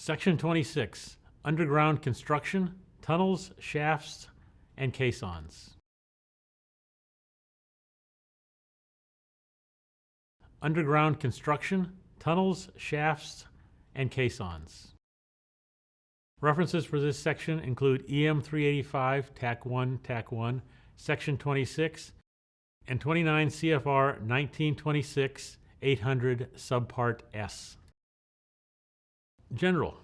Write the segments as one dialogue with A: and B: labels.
A: Section 26, Underground Construction, Tunnels, Shafts, and Caissons. Underground construction, tunnels, shafts, and caissons. References for this section include EM 385, TAC 1, TAC 1, Section 26, and 29 CFR 1926, 800, Subpart S. General.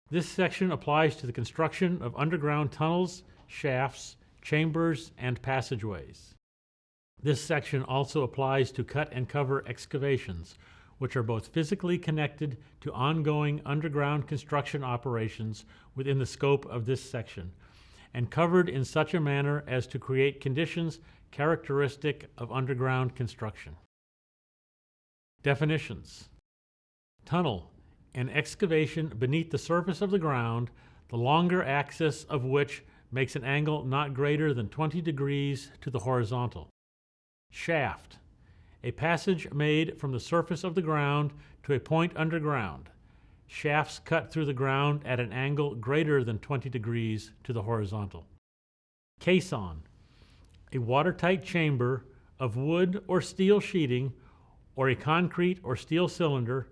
A: This section applies to the construction of underground tunnels, shafts, chambers, and passageways. This section also applies to cut and cover excavations, which are both physically connected to ongoing underground construction operations within the scope of this section, and covered in such a manner as to create conditions characteristic of underground construction. Definitions. Tunnel, an excavation beneath the surface of the ground, the longer axis of which makes an angle not greater than 20 degrees to the horizontal. Shaft, a passage made from the surface of the ground to a point underground. Shafts cut through the ground at an angle greater than 20 degrees to the horizontal. Caisson, a watertight chamber of wood or steel sheeting or a concrete or steel cylinder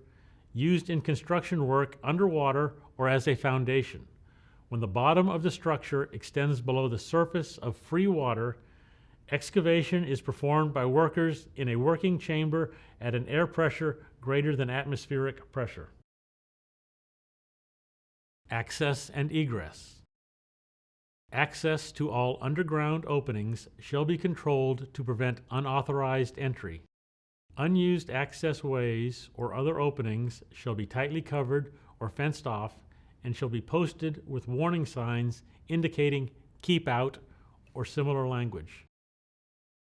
A: used in construction work underwater or as a foundation. When the bottom of the structure extends below the surface of free water, excavation is performed by workers in a working chamber at an air pressure greater than atmospheric pressure. Access and egress. Access to all underground openings shall be controlled to prevent unauthorized entry. Unused access ways or other openings shall be tightly covered or fenced off and shall be posted with warning signs indicating "keep out" or similar language.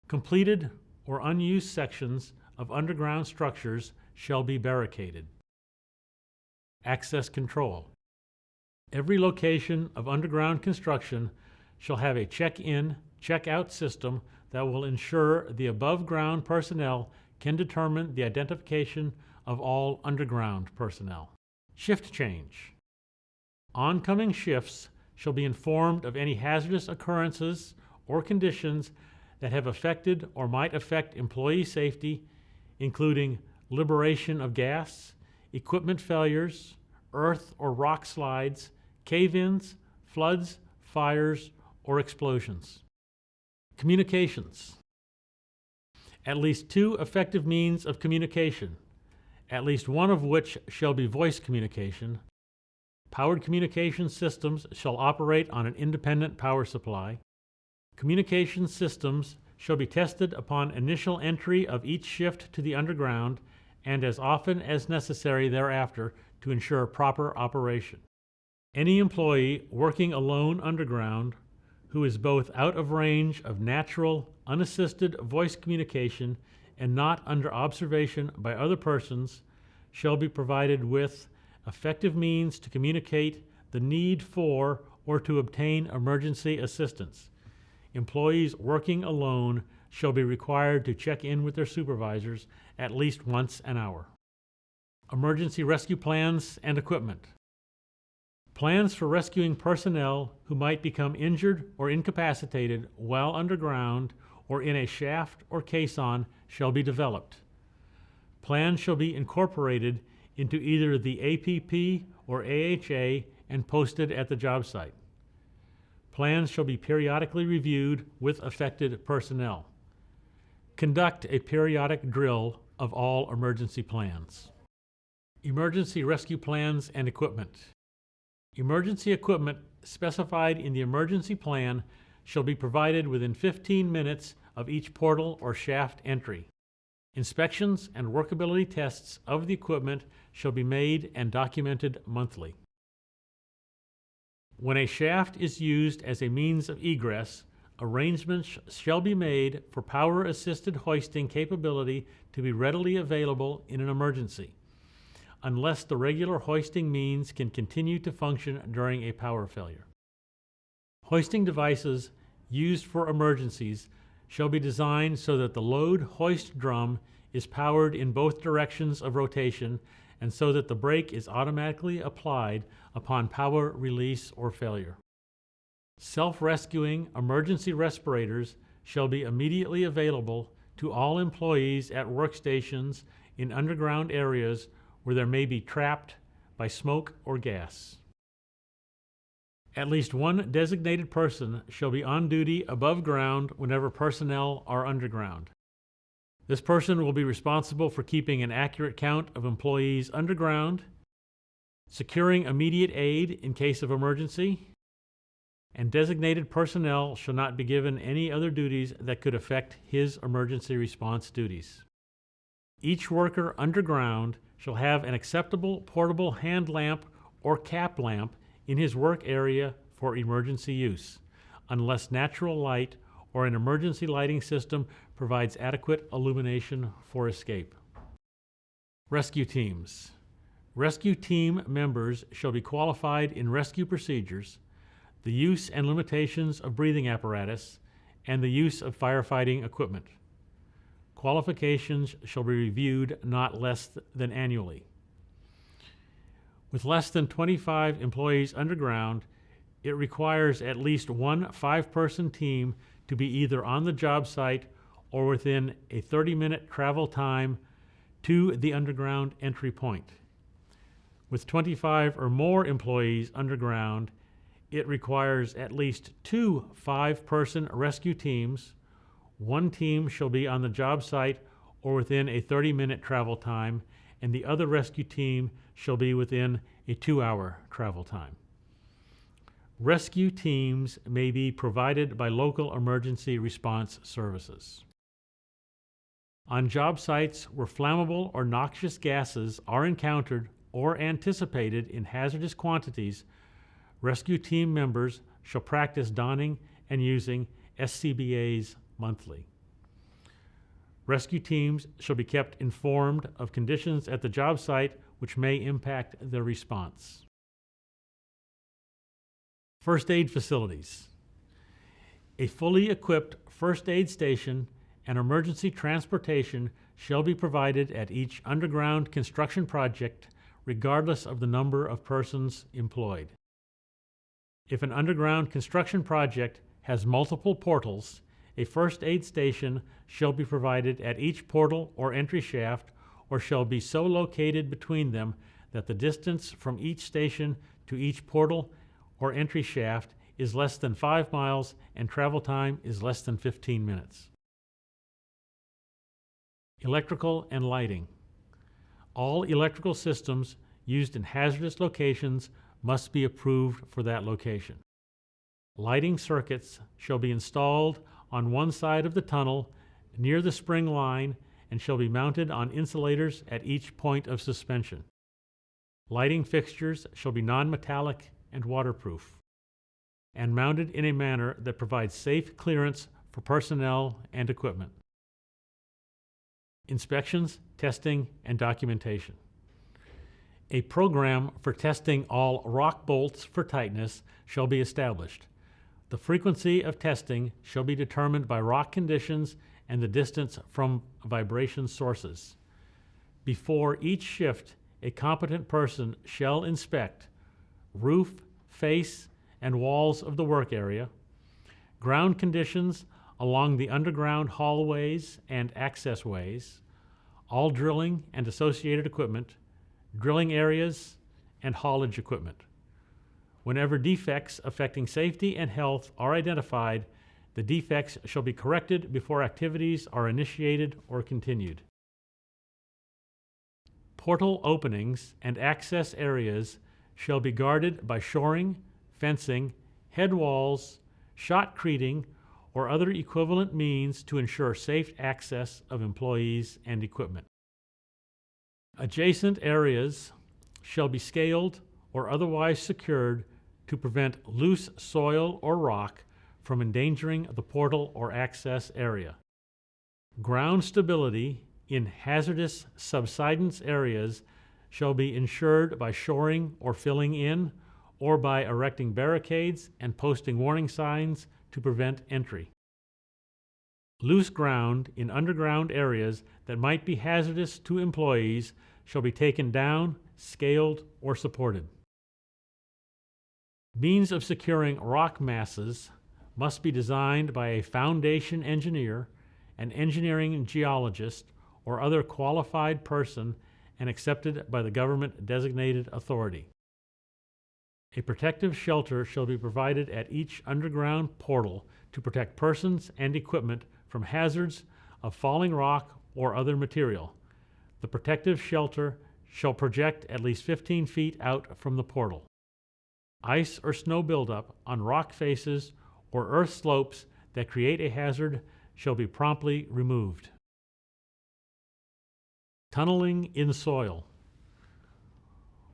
A: Completed or unused sections of underground structures shall be barricaded. Access control. Every location of underground construction shall have a check-in, check-out system that will ensure the above-ground personnel can determine the identification of all underground personnel. Shift change. Oncoming shifts shall be informed of any hazardous occurrences or conditions that have affected or might affect employee safety, including liberation of gas, equipment failures, earth or rock slides, cave-ins, floods, fires, or explosions. Communications. At least 2 effective means of communication, at least one of which shall be voice communication. Powered communication systems shall operate on an independent power supply. Communication systems shall be tested upon initial entry of each shift to the underground and as often as necessary thereafter to ensure proper operation. Any employee working alone underground who is both out of range of natural, unassisted voice communication and not under observation by other persons shall be provided with effective means to communicate the need for or to obtain emergency assistance. Employees working alone shall be required to check in with their supervisors at least once an hour. Emergency rescue plans and equipment. Plans for rescuing personnel who might become injured or incapacitated while underground or in a shaft or caisson shall be developed. Plans shall be incorporated into either the APP or AHA and posted at the job site. Plans shall be periodically reviewed with affected personnel. Conduct a periodic drill of all emergency plans. Emergency rescue plans and equipment. Emergency equipment specified in the emergency plan shall be provided within 15 minutes of each portal or shaft entry. Inspections and workability tests of the equipment shall be made and documented monthly. When a shaft is used as a means of egress, arrangements shall be made for power-assisted hoisting capability to be readily available in an emergency, unless the regular hoisting means can continue to function during a power failure. Hoisting devices used for emergencies shall be designed so that the load hoist drum is powered in both directions of rotation and so that the brake is automatically applied upon power release or failure. Self-rescuing emergency respirators shall be immediately available to all employees at workstations in underground areas where there may be trapped by smoke or gas. At least one designated person shall be on duty above ground whenever personnel are underground. This person will be responsible for keeping an accurate count of employees underground, securing immediate aid in case of emergency, and designated personnel shall not be given any other duties that could affect his emergency response duties. Each worker underground shall have an acceptable portable hand lamp or cap lamp in his work area for emergency use, unless natural light or an emergency lighting system provides adequate illumination for escape. Rescue teams. Rescue team members shall be qualified in rescue procedures, the use and limitations of breathing apparatus, and the use of firefighting equipment. Qualifications shall be reviewed not less than annually. With less than 25 employees underground, it requires at least one 5-person team to be either on the job site or within a 30-minute travel time to the underground entry point. With 25 or more employees underground, it requires at least 2 5-person rescue teams. One team shall be on the job site or within a 30-minute travel time, and the other rescue team shall be within a 2-hour travel time. Rescue teams may be provided by local emergency response services. On job sites where flammable or noxious gases are encountered or anticipated in hazardous quantities, rescue team members shall practice donning and using SCBAs monthly. Rescue teams shall be kept informed of conditions at the job site which may impact their response. First aid facilities. A fully equipped first aid station and emergency transportation shall be provided at each underground construction project, regardless of the number of persons employed. If an underground construction project has multiple portals, a first aid station shall be provided at each portal or entry shaft, or shall be so located between them that the distance from each station to each portal or entry shaft is less than 5 miles and travel time is less than 15 minutes. Electrical and lighting. All electrical systems used in hazardous locations must be approved for that location. Lighting circuits shall be installed on one side of the tunnel near the spring line and shall be mounted on insulators at each point of suspension. Lighting fixtures shall be non-metallic and waterproof, and mounted in a manner that provides safe clearance for personnel and equipment. Inspections, testing, and documentation. A program for testing all rock bolts for tightness shall be established. The frequency of testing shall be determined by rock conditions and the distance from vibration sources. Before each shift, a competent person shall inspect roof, face, and walls of the work area, ground conditions along the underground hallways and access ways, all drilling and associated equipment, drilling areas, and haulage equipment. Whenever defects affecting safety and health are identified, the defects shall be corrected before activities are initiated or continued. Portal openings and access areas shall be guarded by shoring, fencing, head walls, shotcreting, or other equivalent means to ensure safe access of employees and equipment. Adjacent areas shall be scaled or otherwise secured to prevent loose soil or rock from endangering the portal or access area. Ground stability in hazardous subsidence areas shall be ensured by shoring or filling in, or by erecting barricades and posting warning signs to prevent entry. Loose ground in underground areas that might be hazardous to employees shall be taken down scaled, or supported. Means of securing rock masses must be designed by a foundation engineer, an engineering geologist, or other qualified person and accepted by the government designated authority. A protective shelter shall be provided at each underground portal to protect persons and equipment from hazards of falling rock or other material. The protective shelter shall project at least 15 feet out from the portal. Ice or snow buildup on rock faces or earth slopes that create a hazard shall be promptly removed. Tunneling in soil.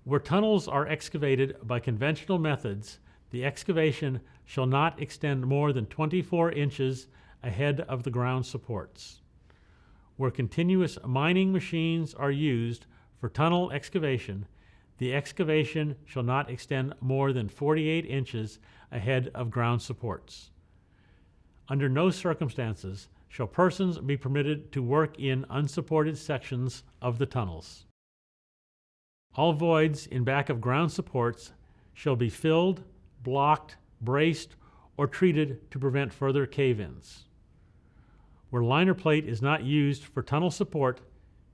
A: Where tunnels are excavated by conventional methods, the excavation shall not extend more than 24 inches ahead of the ground supports. Where continuous mining machines are used for tunnel excavation, the excavation shall not extend more than 48 inches ahead of ground supports. Under no circumstances shall persons be permitted to work in unsupported sections of the tunnels. All voids in back of ground supports shall be filled, blocked, braced, or treated to prevent further cave-ins. Where liner plate is not used for tunnel support,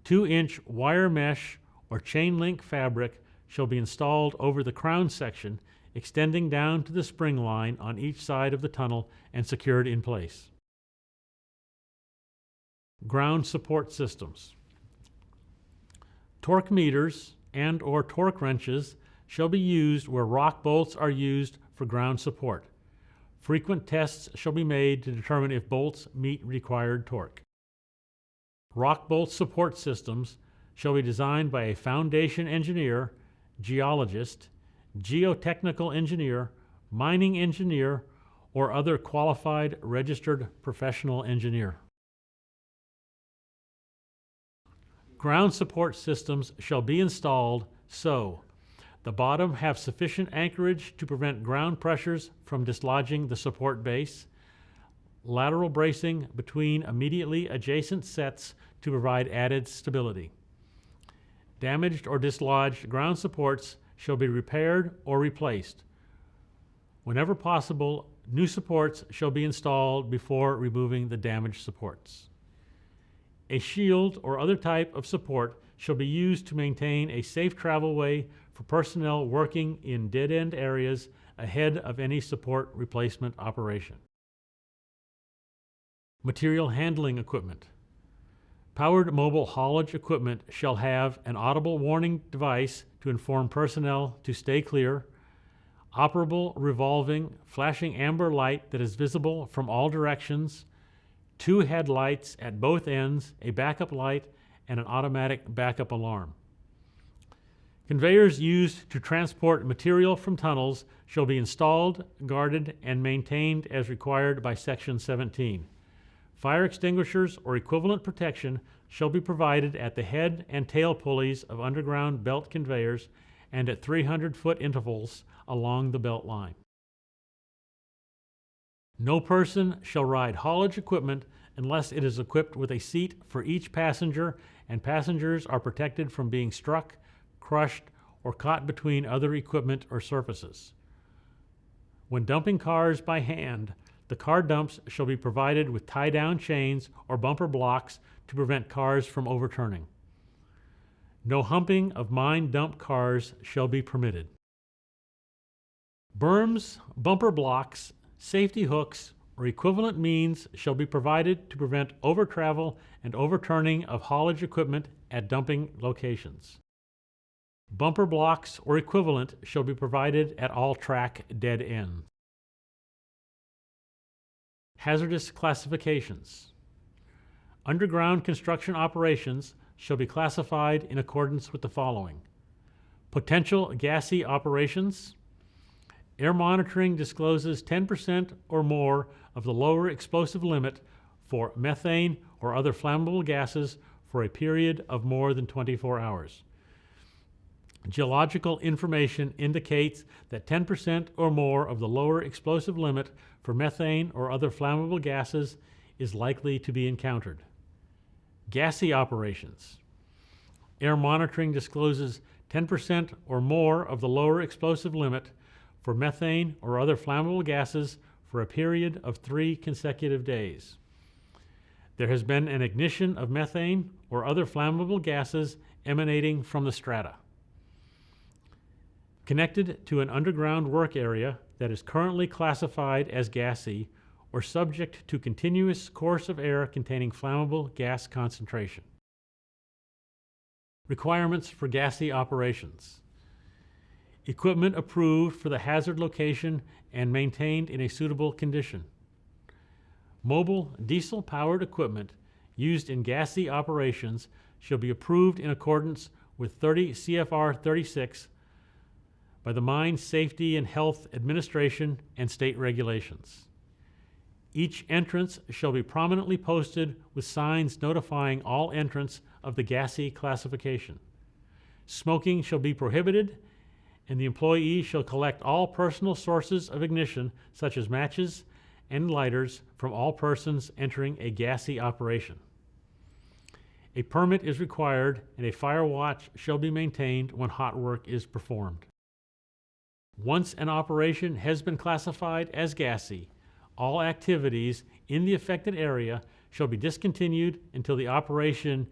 A: 2-inch wire mesh or chain link fabric shall be installed over the crown section, extending down to the spring line on each side of the tunnel and secured in place. Ground support systems. Torque meters and or torque wrenches shall be used where rock bolts are used for ground support. Frequent tests shall be made to determine if bolts meet required torque. Rock bolt support systems shall be designed by a foundation engineer, geologist, geotechnical engineer, mining engineer, or other qualified registered professional engineer. Ground support systems shall be installed so the bottom have sufficient anchorage to prevent ground pressures from dislodging the support base, lateral bracing between immediately adjacent sets to provide added stability. Damaged or dislodged ground supports shall be repaired or replaced. Whenever possible, new supports shall be installed before removing the damaged supports. A shield or other type of support shall be used to maintain a safe travelway for personnel working in dead-end areas ahead of any support replacement operation. Material handling equipment. Powered mobile haulage equipment shall have an audible warning device to inform personnel to stay clear, operable revolving flashing amber light that is visible from all directions, 2 headlights at both ends, a backup light, and an automatic backup alarm. Conveyors used to transport material from tunnels shall be installed, guarded, and maintained as required by Section 17. Fire extinguishers or equivalent protection shall be provided at the head and tail pulleys of underground belt conveyors and at 300-foot intervals along the belt line. No person shall ride haulage equipment unless it is equipped with a seat for each passenger and passengers are protected from being struck, crushed, or caught between other equipment or surfaces. When dumping cars by hand, the car dumps shall be provided with tie-down chains or bumper blocks to prevent cars from overturning. No humping of mine dump cars shall be permitted. Berms, bumper blocks, safety hooks, or equivalent means shall be provided to prevent over-travel and overturning of haulage equipment at dumping locations. Bumper blocks or equivalent shall be provided at all track dead ends. Hazardous classifications. Underground construction operations shall be classified in accordance with the following: potential gassy operations. Air monitoring discloses 10% or more of the lower explosive limit for methane or other flammable gases for a period of more than 24 hours. Geological information indicates that 10% or more of the lower explosive limit for methane or other flammable gases is likely to be encountered. Gassy operations. Air monitoring discloses 10% or more of the lower explosive limit for methane or other flammable gases for a period of 3 consecutive days. There has been an ignition of methane or other flammable gases emanating from the strata. Connected to an underground work area that is currently classified as gassy or subject to continuous course of air containing flammable gas concentration. Requirements for gassy operations. Equipment approved for the hazard location and maintained in a suitable condition. Mobile diesel-powered equipment used in gassy operations shall be approved in accordance with 30 CFR 36 by the Mine Safety and Health Administration and state regulations. Each entrance shall be prominently posted with signs notifying all entrants of the gassy classification. Smoking shall be prohibited, and the employee shall collect all personal sources of ignition, such as matches and lighters, from all persons entering a gassy operation. A permit is required, and a fire watch shall be maintained when hot work is performed. Once an operation has been classified as gassy, all activities in the affected area shall be discontinued until the operation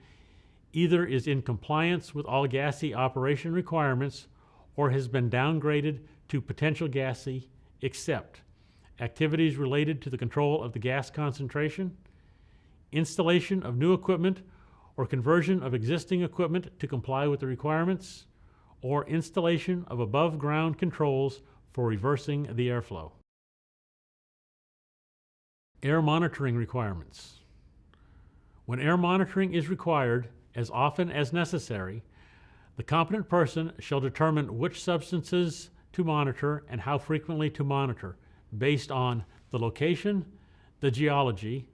A: either is in compliance with all gassy operation requirements or has been downgraded to potential gassy, except activities related to the control of the gas concentration, installation of new equipment or conversion of existing equipment to comply with the requirements, or installation of above-ground controls for reversing the airflow. Air monitoring requirements. When air monitoring is required, as often as necessary, the competent person shall determine which substances to monitor and how frequently to monitor, based on the location, the geology,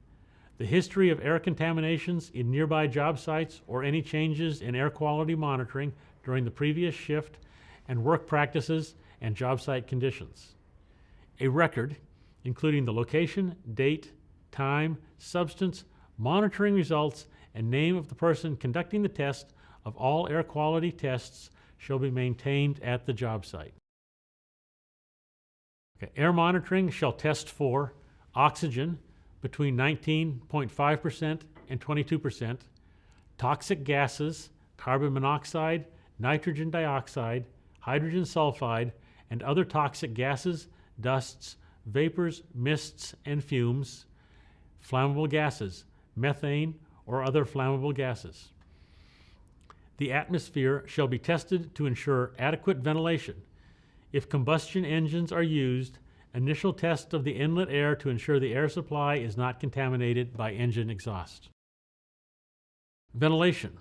A: the history of air contaminations in nearby job sites or any changes in air quality monitoring during the previous shift, and work practices and job site conditions. A record, including the location, date, time, substance, monitoring results, and name of the person conducting the test of all air quality tests, shall be maintained at the job site. Air monitoring shall test for oxygen between 19.5% and 22%, toxic gases, carbon monoxide, nitrogen dioxide, hydrogen sulfide, and other toxic gases, dusts, vapors, mists, and fumes, flammable gases, methane, or other flammable gases. The atmosphere shall be tested to ensure adequate ventilation. If combustion engines are used, initial test of the inlet air to ensure the air supply is not contaminated by engine exhaust. Ventilation.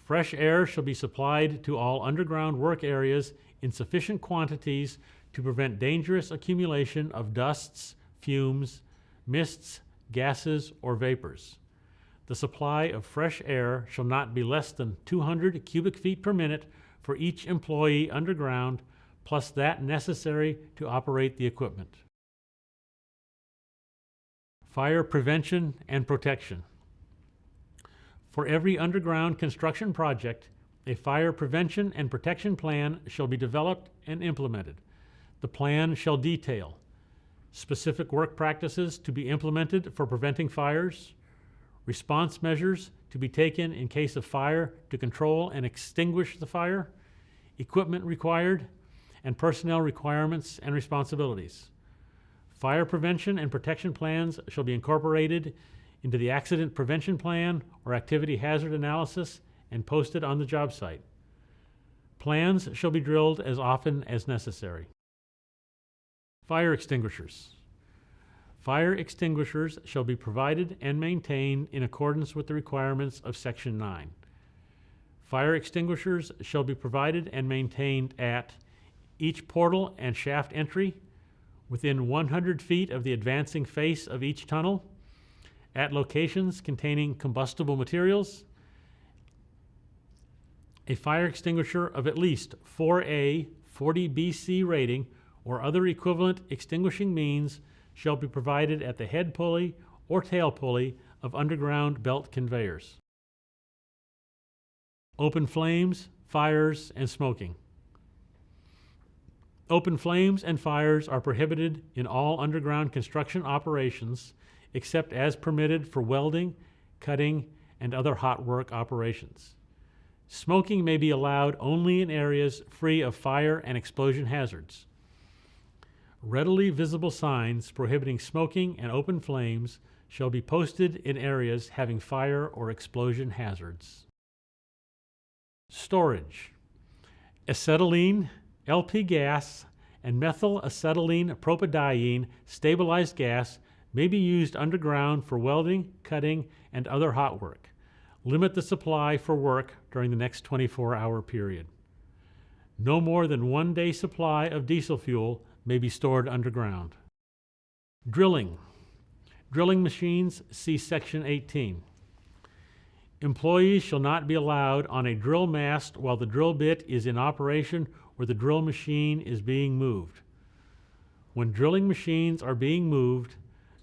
A: Fresh air shall be supplied to all underground work areas in sufficient quantities to prevent dangerous accumulation of dusts, fumes, mists, gases, or vapors. The supply of fresh air shall not be less than 200 cubic feet per minute for each employee underground, plus that necessary to operate the equipment. Fire prevention and protection. For every underground construction project, a fire prevention and protection plan shall be developed and implemented. The plan shall detail specific work practices to be implemented for preventing fires, response measures to be taken in case of fire to control and extinguish the fire, equipment required, and personnel requirements and responsibilities. Fire prevention and protection plans shall be incorporated into the accident prevention plan or activity hazard analysis and posted on the job site. Plans shall be drilled as often as necessary. Fire extinguishers. Fire extinguishers shall be provided and maintained in accordance with the requirements of Section 9. Fire extinguishers shall be provided and maintained at each portal and shaft entry, within 100 feet of the advancing face of each tunnel, at locations containing combustible materials. A fire extinguisher of at least 4A 40 BC rating or other equivalent extinguishing means shall be provided at the head pulley or tail pulley of underground belt conveyors. Open flames, fires, and smoking. Open flames and fires are prohibited in all underground construction operations except as permitted for welding, cutting, and other hot work operations. Smoking may be allowed only in areas free of fire and explosion hazards. Readily visible signs prohibiting smoking and open flames shall be posted in areas having fire or explosion hazards. Storage. Acetylene, LP gas, and methyl acetylene propadiene stabilized gas may be used underground for welding, cutting, and other hot work. Limit the supply for work during the next 24-hour period. No more than 1 day supply of diesel fuel may be stored underground. Drilling. Drilling machines, see Section 18. Employees shall not be allowed on a drill mast while the drill bit is in operation or the drill machine is being moved. When drilling machines are being moved,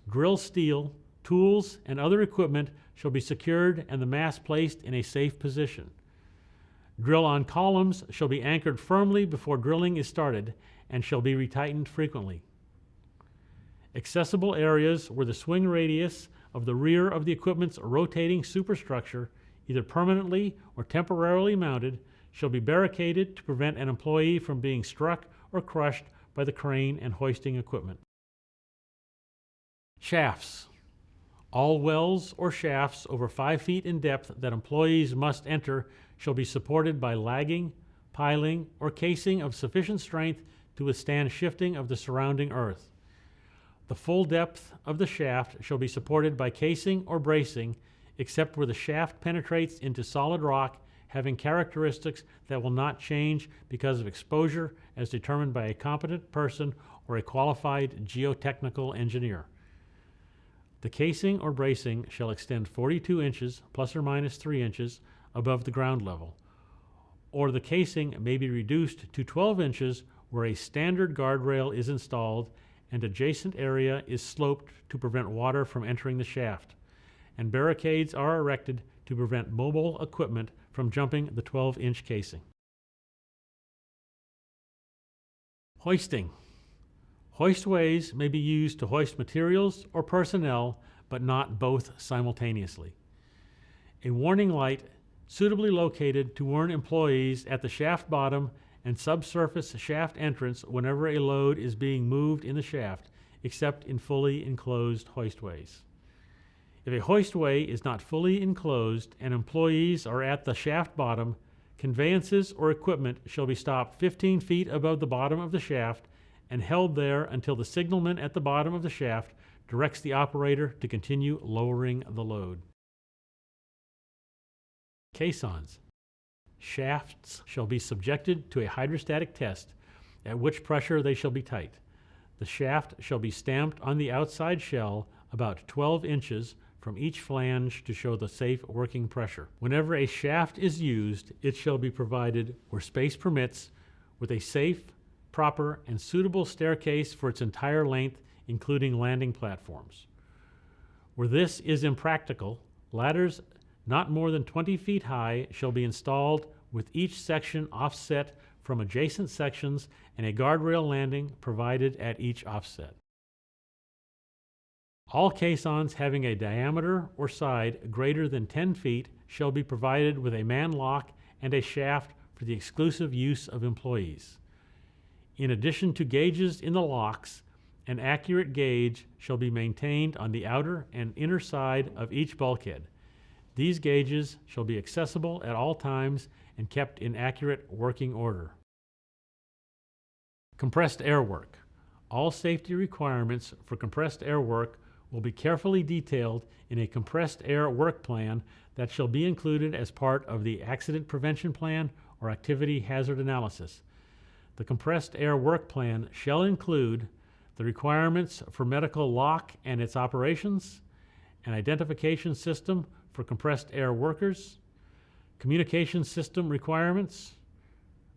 A: drill steel, tools, and other equipment shall be secured and the mast placed in a safe position. Drill-on columns shall be anchored firmly before drilling is started and shall be retightened frequently. Accessible areas where the swing radius of the rear of the equipment's rotating superstructure, either permanently or temporarily mounted, shall be barricaded to prevent an employee from being struck or crushed by the crane and hoisting equipment. Shafts. All wells or shafts over 5 feet in depth that employees must enter shall be supported by lagging, piling, or casing of sufficient strength to withstand shifting of the surrounding earth. The full depth of the shaft shall be supported by casing or bracing, except where the shaft penetrates into solid rock having characteristics that will not change because of exposure as determined by a competent person or a qualified geotechnical engineer. The casing or bracing shall extend 42 inches plus or minus 3 inches above the ground level, or the casing may be reduced to 12 inches where a standard guardrail is installed and adjacent area is sloped to prevent water from entering the shaft, and barricades are erected to prevent mobile equipment from jumping the 12-inch casing. Hoisting. Hoistways may be used to hoist materials or personnel, but not both simultaneously. A warning light suitably located to warn employees at the shaft bottom and subsurface shaft entrance whenever a load is being moved in the shaft, except in fully enclosed hoistways. If a hoistway is not fully enclosed and employees are at the shaft bottom, conveyances or equipment shall be stopped 15 feet above the bottom of the shaft and held there until the signalman at the bottom of the shaft directs the operator to continue lowering the load. Caissons. Shafts shall be subjected to a hydrostatic test, at which pressure they shall be tight. The shaft shall be stamped on the outside shell about 12 inches from each flange to show the safe working pressure. Whenever a shaft is used, it shall be provided, where space permits, with a safe, proper, and suitable staircase for its entire length, including landing platforms. Where this is impractical, ladders not more than 20 feet high shall be installed with each section offset from adjacent sections and a guardrail landing provided at each offset. All caissons having a diameter or side greater than 10 feet shall be provided with a man lock and a shaft for the exclusive use of employees. In addition to gauges in the locks, an accurate gauge shall be maintained on the outer and inner side of each bulkhead. These gauges shall be accessible at all times and kept in accurate working order. Compressed air work. All safety requirements for compressed air work will be carefully detailed in a compressed air work plan that shall be included as part of the accident prevention plan or activity hazard analysis. The compressed air work plan shall include the requirements for medical lock and its operations, an identification system for compressed air workers, communication system requirements,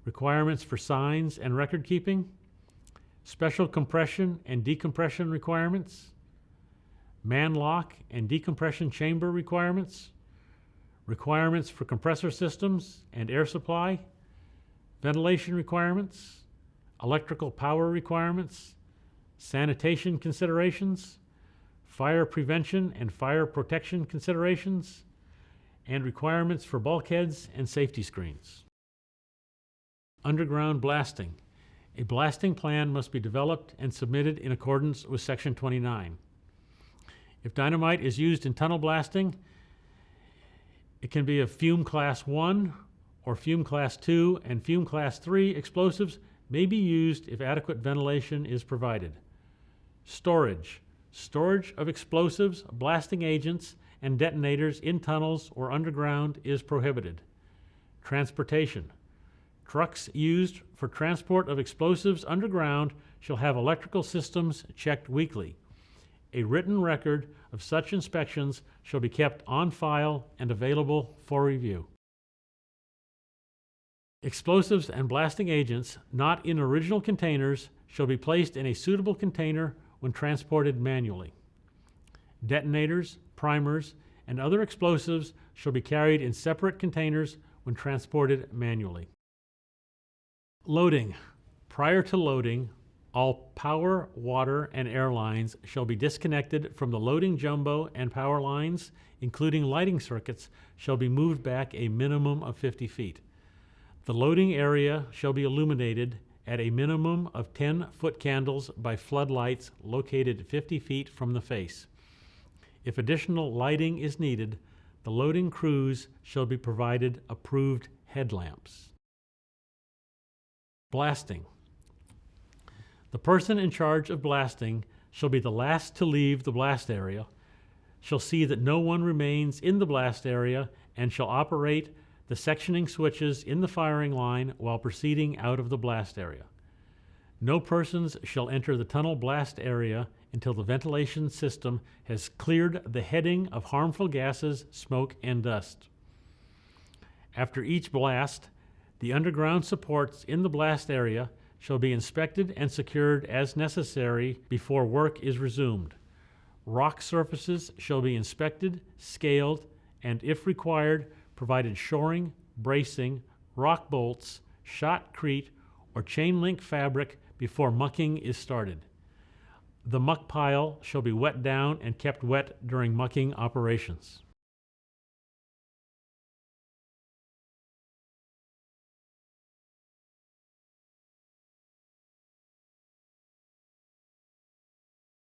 A: requirements for signs and record keeping, special compression and decompression requirements, man lock and decompression chamber requirements, requirements for compressor systems and air supply, ventilation requirements, electrical power requirements, sanitation considerations, fire prevention and fire protection considerations, and requirements for bulkheads and safety screens. Underground blasting. A blasting plan must be developed and submitted in accordance with Section 29. If dynamite is used in tunnel blasting, it can be of fume class 1 or fume class 2, and fume class 3 explosives may be used if adequate ventilation is provided. Storage. Storage of explosives, blasting agents, and detonators in tunnels or underground is prohibited. Transportation. Trucks used for transport of explosives underground shall have electrical systems checked weekly. A written record of such inspections shall be kept on file and available for review. Explosives and blasting agents not in original containers shall be placed in a suitable container when transported manually. Detonators, primers, and other explosives shall be carried in separate containers when transported manually. Loading. Prior to loading, all power, water, and air lines shall be disconnected from the loading jumbo, and power lines, including lighting circuits, shall be moved back a minimum of 50 feet. The loading area shall be illuminated at a minimum of 10-foot candles by floodlights located 50 feet from the face. If additional lighting is needed, the loading crews shall be provided approved headlamps. Blasting. The person in charge of blasting shall be the last to leave the blast area, shall see that no one remains in the blast area, and shall operate the sectioning switches in the firing line while proceeding out of the blast area. No persons shall enter the tunnel blast area until the ventilation system has cleared the heading of harmful gases, smoke, and dust. After each blast, the underground supports in the blast area shall be inspected and secured as necessary before work is resumed. Rock surfaces shall be inspected, scaled, and if required, provided shoring, bracing, rock bolts, shotcrete, or chain link fabric before mucking is started. The muck pile shall be wet down and kept wet during mucking operations.